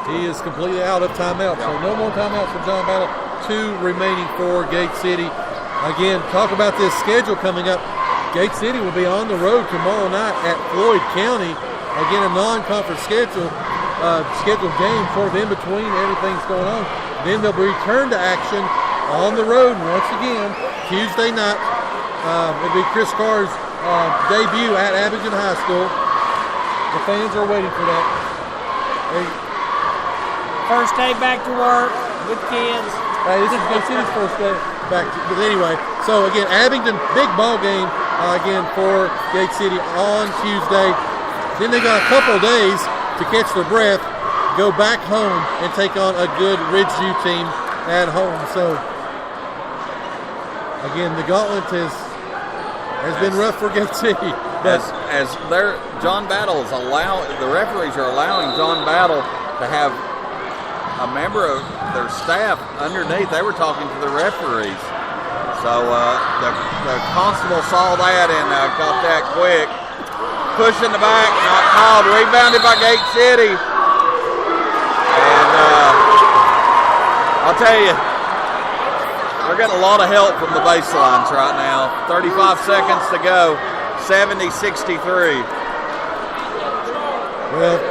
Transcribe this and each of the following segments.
He is completely out of timeout, so no more timeouts for John Battle. 2 remaining for Gate City. Again, talk about this schedule coming up. Gate City will be on the road tomorrow night at Floyd County. Again, a non-conference scheduled game sort of in between everything's going on. Then they'll return to action on the road once again Tuesday night. It'll be Chris Carr's debut at Abingdon High School. The fans are waiting for that. First day back to work with kids. This is Gate City's first day back. But anyway, so again, Abingdon, big ball game again for Gate City on Tuesday. Then they got a couple days to catch their breath, go back home, and take on a good Ridgeview team at home. So again, the gauntlet has been rough for Gate City. But as John Battle the referees are allowing John Battle to have a member of their staff underneath. They were talking to the referees. So the constable saw that and got that quick. Push in the back, not called. Rebounded by Gate City. And I'll tell you, they're getting a lot of help from the baselines right now. 35 seconds to go. 70-63. Well,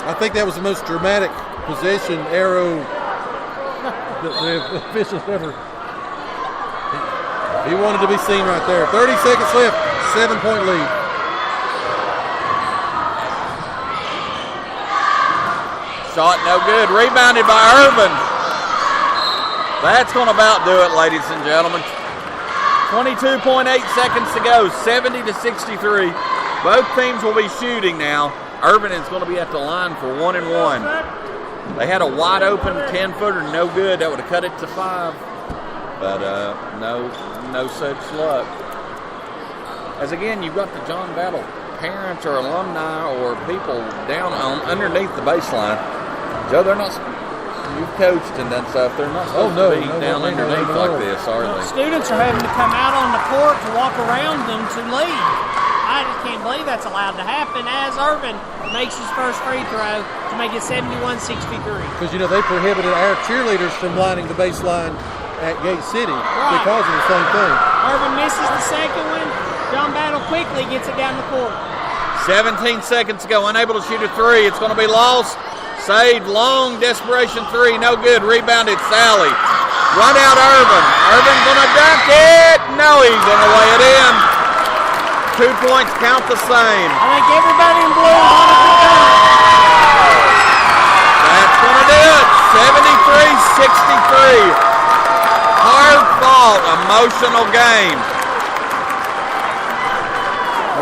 I think that was the most dramatic possession arrow the officials ever. He wanted to be seen right there. 30 seconds left, 7-point lead. Shot no good. Rebounded by Urban. That's going to about do it, ladies and gentlemen. 22.8 seconds to go, 70-63. Both teams will be shooting now. Urban is going to be at the line for 1 and 1. They had a wide open 10-footer, no good. That would have cut it to 5. But no such luck. As again, you've got the John Battle parents or alumni or people down on underneath the baseline. Joe, they're not. You've coached and done stuff. They're not supposed to be down underneath like this, are they? Students are having to come out on the court to walk around them to leave. I just can't believe that's allowed to happen as Urban makes his first free throw to make it 71-63. Because, they prohibited our cheerleaders from lining the baseline at Gate City because of the same thing. Urban misses the second one. John Battle quickly gets it down the court. 17 seconds to go. Unable to shoot a 3. It's going to be lost. Saved. Long desperation 3. No good. Rebounded Sally. Run out Urban. Urban going to dunk it. No, he's going to lay it in. 2 points count the same. I think everybody in blue wanted to dunk. That's going to do it. 73-63. Hard-fought, emotional game.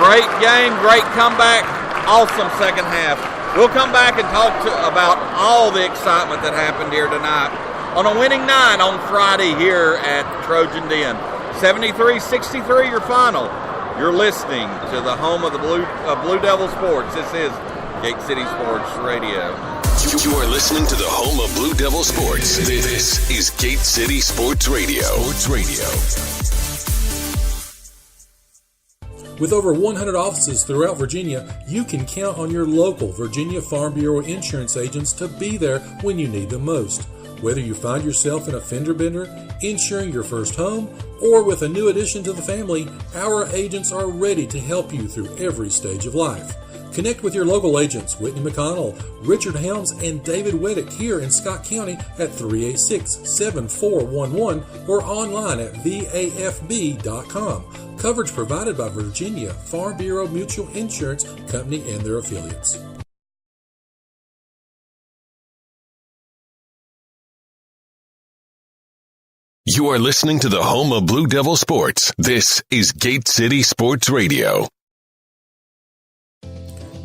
Great game, great comeback, awesome second half. We'll come back and talk about all the excitement that happened here tonight on a winning night on Friday here at Trojan Den. 73-63 your final. You're listening to the home of the Blue Devil Sports. This is Gate City Sports Radio. You are listening to the home of Blue Devil Sports. This is Gate City Sports Radio. With over 100 offices throughout Virginia, you can count on your local Virginia Farm Bureau insurance agents to be there when you need them most. Whether you find yourself in a fender bender, insuring your first home, or with a new addition to the family, our agents are ready to help you through every stage of life. Connect with your local agents, Whitney McConnell, Richard Helms, and David Weddick here in Scott County at 386-7411 or online at vafb.com. Coverage provided by Virginia Farm Bureau Mutual Insurance Company and their affiliates. You are listening to the home of Blue Devil Sports. This is Gate City Sports Radio.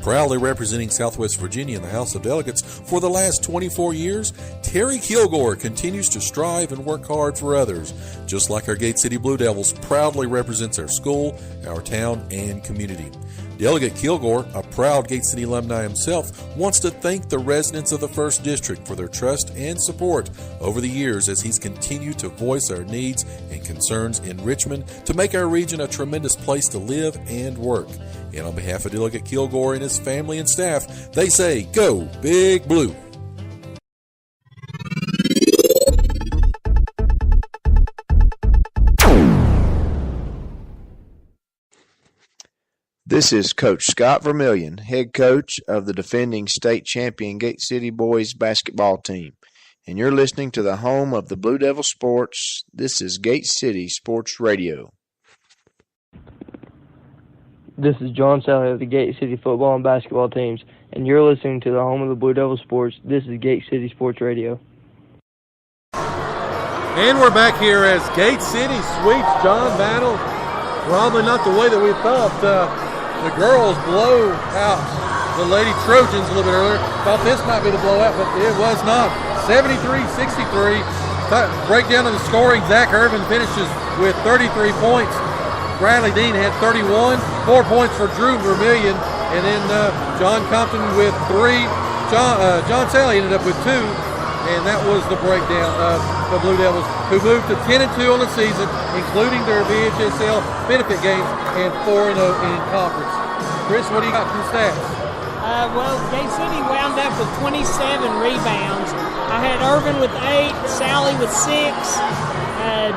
Proudly representing Southwest Virginia in the House of Delegates for the last 24 years, Terry Kilgore continues to strive and work hard for others. Just like our Gate City Blue Devils proudly represents our school, our town, and community. Delegate Kilgore, a proud Gate City alumni himself, wants to thank the residents of the 1st District for their trust and support over the years as he's continued to voice our needs and concerns in Richmond to make our region a tremendous place to live and work. And on behalf of Delegate Kilgore and his family and staff, they say, go Big Blue! This is Coach Scott Vermillion, head coach of the defending state champion Gate City Boys basketball team. And you're listening to the home of the Blue Devil Sports. This is Gate City Sports Radio. This is John Sally of the Gate City football and basketball teams. And you're listening to the home of the Blue Devil Sports. This is Gate City Sports Radio. And we're back here as Gate City sweeps John Battle. Probably not the way that we thought. The girls blow out the Lady Trojans a little bit earlier. Thought this might be the blowout, but it was not. 73-63. Breakdown of the scoring. Zach Irvin finishes with 33 points. Bradley Dean had 31. 4 points for Drew Vermillion. And then John Compton with 3. John Sally ended up with 2. And that was the breakdown of the Blue Devils, who moved to 10-2 on the season, including their VHSL benefit games, and 4-0 in conference. Chris, what do you got from the stats? Well, Gate City wound up with 27 rebounds. I had Irvin with 8, Sally with 6,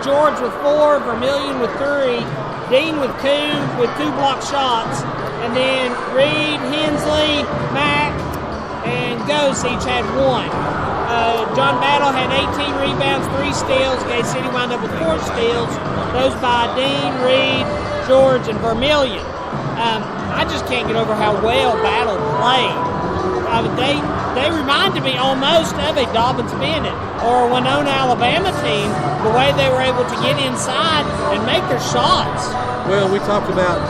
George with 4, Vermillion with 3, Dean with 2 block shots, and then Reed, Hensley, Mack, and Ghost each had 1. John Battle had 18 rebounds, 3 steals. Gate City wound up with 4 steals. Those by Dean, Reed, George, and Vermillion. I just can't get over how well Battle played. They reminded me almost of a Dobbins-Bennett or a Winona, Alabama team, the way they were able to get inside and make their shots. Well, we talked about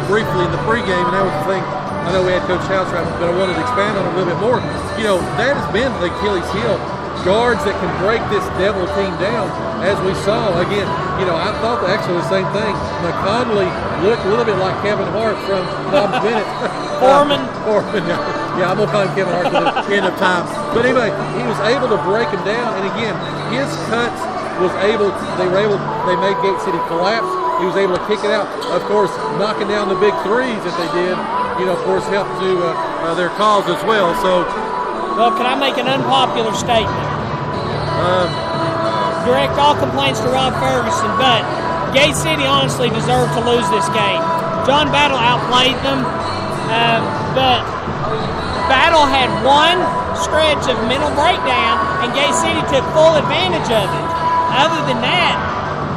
briefly in the pregame, and that was the thing. I know we had Coach House, but I wanted to expand on it a little bit more. You know, that has been the Achilles heel. Guards that can break this Devil team down, as we saw. Again, you know, I thought actually the same thing. McConley looked a little bit like Kevin Hart from Dobbins-Bennett. Foreman, yeah, I'm going to call him Kevin Hart to the end of time. But anyway, he was able to break him down. And again, his cuts they made Gate City collapse. He was able to kick it out. Of course, knocking down the big threes that they did, you know, of course, helped to their cause as well. So, well, can I make an unpopular statement? Direct all complaints to Rob Ferguson, but Gate City honestly deserved to lose this game. John Battle outplayed them, but Battle had one stretch of mental breakdown, and Gate City took full advantage of it. Other than that,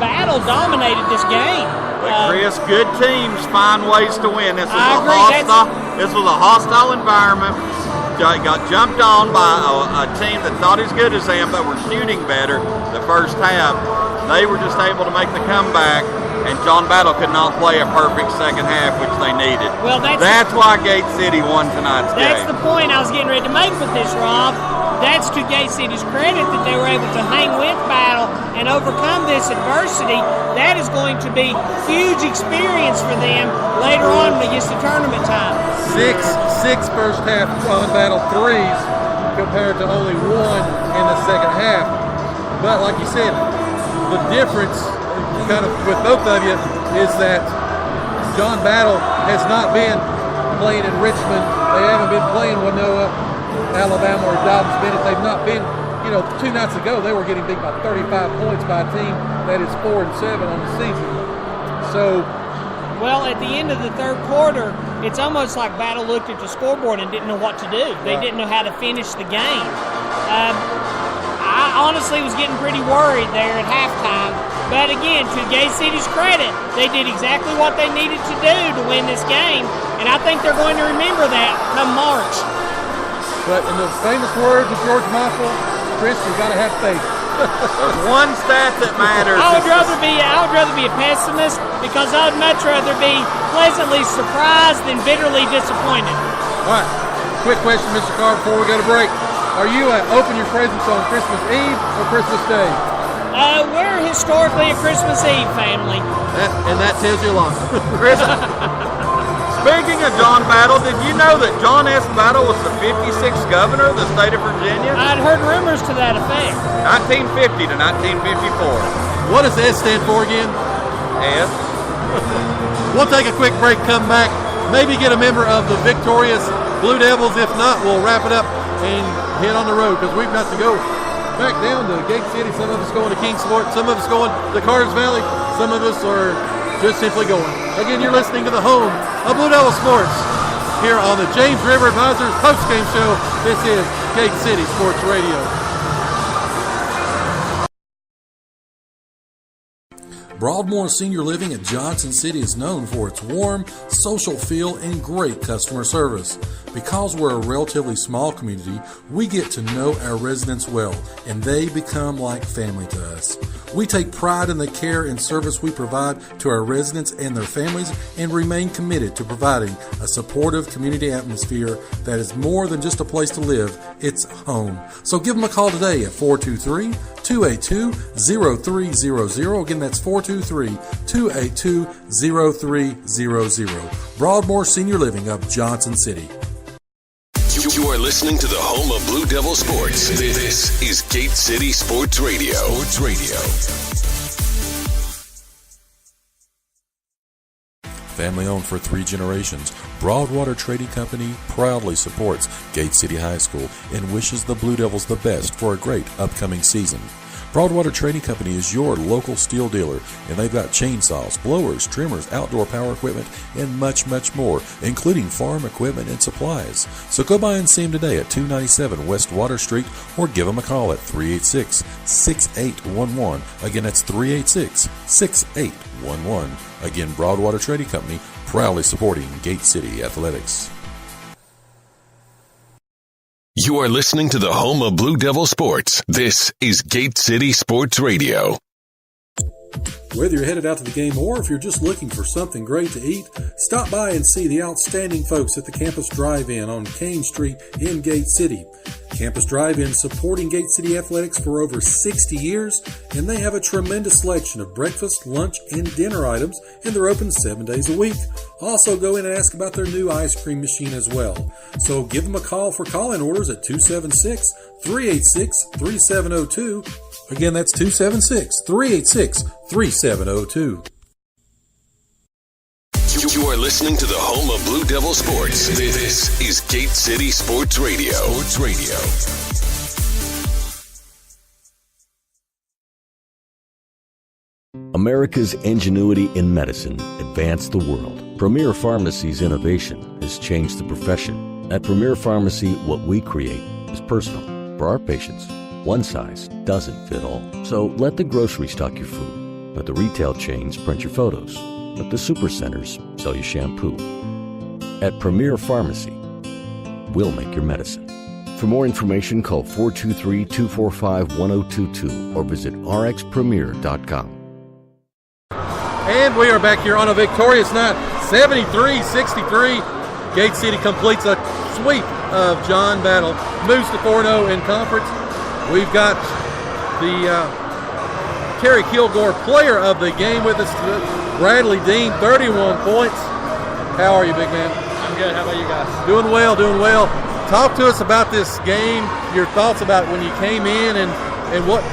Battle dominated this game. But Chris, good teams find ways to win. This was a hostile environment. Got jumped on by a team that thought as good as them, but were shooting better the first half. They were just able to make the comeback, and John Battle could not play a perfect second half, which they needed. Well, that's why Gate City won tonight's game. That's the point I was getting ready to make with this, Rob. That's to Gate City's credit that they were able to hang with Battle and overcome this adversity. That is going to be huge experience for them later on when it gets to tournament time. Six first half John Battle threes compared to only 1 in the second half. But like you said, the difference kind of with both of you is that John Battle has not been playing in Richmond. They haven't been playing Winona, Alabama, or Dobbins-Bennett. They've not been, you know, 2 nights ago they were getting beat by 35 points by a team that is 4-7 on the season. So, well, at the end of the third quarter, it's almost like Battle looked at the scoreboard and didn't know what to do. They didn't know how to finish the game. I honestly was getting pretty worried there at halftime. But again, to Gate City's credit, they did exactly what they needed to do to win this game. And I think they're going to remember that come March. But in the famous words of George Michael, Chris, you've got to have faith. There's one stat that matters. I would rather be a pessimist because I would much rather be pleasantly surprised than bitterly disappointed. All right, quick question, Mr. Carr, before we go to break. Are you open your presents on Christmas Eve or Christmas Day? We're historically a Christmas Eve family. And that tells you a lot. Chris, Speaking of John Battle, did you know that John S. Battle was the 56th governor of the state of Virginia? I'd heard rumors to that effect. 1950 to 1954. What does S stand for again? S. We'll take a quick break, come back, maybe get a member of the victorious Blue Devils. If not, we'll wrap it up and head on the road because we've got to go back down to Gate City. Some of us going to Kingsport, some of us going to Carter's Valley, some of us are just simply going. Again, you're listening to the home of Blue Devil Sports here on the James River Advisors post-game show. This is Gate City Sports Radio. Broadmoor Senior Living at Johnson City is known for its warm, social feel and great customer service. Because we're a relatively small community, we get to know our residents well, and they become like family to us. We take pride in the care and service we provide to our residents and their families and remain committed to providing a supportive community atmosphere that is more than just a place to live, it's home. So give them a call today at 423-282-0300. Again, that's 423-282-0300. Broadmoor Senior Living of Johnson City. You are listening to the home of Blue Devil Sports. This is Gate City Sports Radio. Family owned for 3 generations, Broadwater Trading Company proudly supports Gate City High School and wishes the Blue Devils the best for a great upcoming season. Broadwater Trading Company is your local steel dealer, and they've got chainsaws, blowers, trimmers, outdoor power equipment, and much, much more, including farm equipment and supplies. So go by and see them today at 297 West Water Street, or give them a call at 386-6811. Again, that's 386-6811. Again, Broadwater Trading Company, proudly supporting Gate City Athletics. You are listening to the home of Blue Devil Sports. This is Gate City Sports Radio. Whether you're headed out to the game or if you're just looking for something great to eat, stop by and see the outstanding folks at the Campus Drive-In on Kane Street in Gate City. Campus Drive-In supporting Gate City Athletics for over 60 years, and they have a tremendous selection of breakfast, lunch, and dinner items, and they're open 7 days a week. Also go in and ask about their new ice cream machine as well. So give them a call for call-in orders at 276-386-3702. Again, that's 276-386-3702. You are listening to the home of Blue Devil Sports. This is Gate City Sports Radio. America's ingenuity in medicine advanced the world. Premier Pharmacy's innovation has changed the profession. At Premier Pharmacy, what we create is personal. For our patients, one size doesn't fit all. So let the grocery stock your food. Let the retail chains print your photos. Let the supercenters sell you shampoo. At Premier Pharmacy, we'll make your medicine. For more information, call 423-245-1022 or visit rxpremier.com. And we are back here on a victorious night, 73-63. Gate City completes a sweep of John Battle, moves to 4-0 in conference. We've got the Terry Kilgore player of the game with us, Bradley Dean, 31 points. How are you, big man? I'm good. How about you guys? Doing well, doing well. Talk to us about this game, your thoughts about when you came in and what,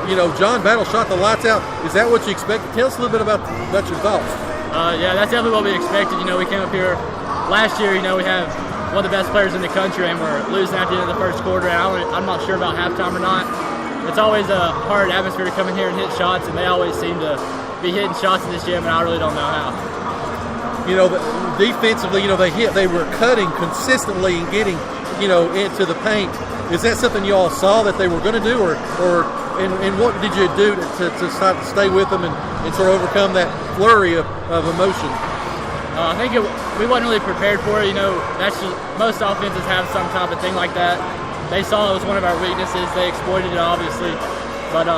you know, John Battle shot the lights out. Is that what you expected? Tell us a little bit about your thoughts. Yeah, that's definitely what we expected. You know, we came up here last year, you know, we have one of the best players in the country, and we're losing at the end of the first quarter, and I'm not sure about halftime or not. It's always a hard atmosphere to come in here and hit shots, and they always seem to be hitting shots in this gym, and I really don't know how. You know, defensively, you know, they were cutting consistently and getting, you know, into the paint. Is that something you all saw that they were going to do, or what did you do to stay with them and sort of overcome that flurry of emotion? I think we wasn't really prepared for it. You know, that's just, most offenses have some type of thing like that. They saw it was one of our weaknesses. They exploited it, obviously. But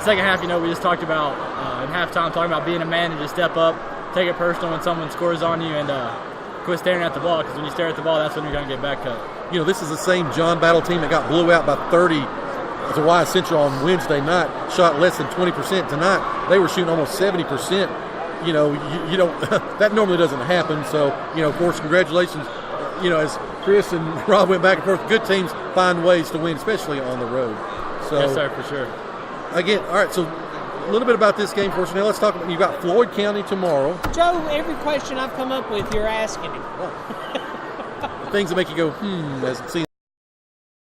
second half, you know, we just talked about in halftime, talking about being a man and just step up, take it personal when someone scores on you, and quit staring at the ball, because when you stare at the ball, that's when you're going to get back cut. You know, this is the same John Battle team that got blew out by 30 to Wise Central on Wednesday night, shot less than 20% tonight. They were shooting almost 70% you know, you don't that normally doesn't happen. So, you know, of course, congratulations. You know, as Chris and Rob went back and forth, good teams find ways to win, especially on the road. So, Yes, sir, for sure. again, all right. So, a little bit about this game for us. Now, let's talk about. You've got Floyd County tomorrow. Joe, every question I've come up with, you're asking him. Things that make you go, as it seems.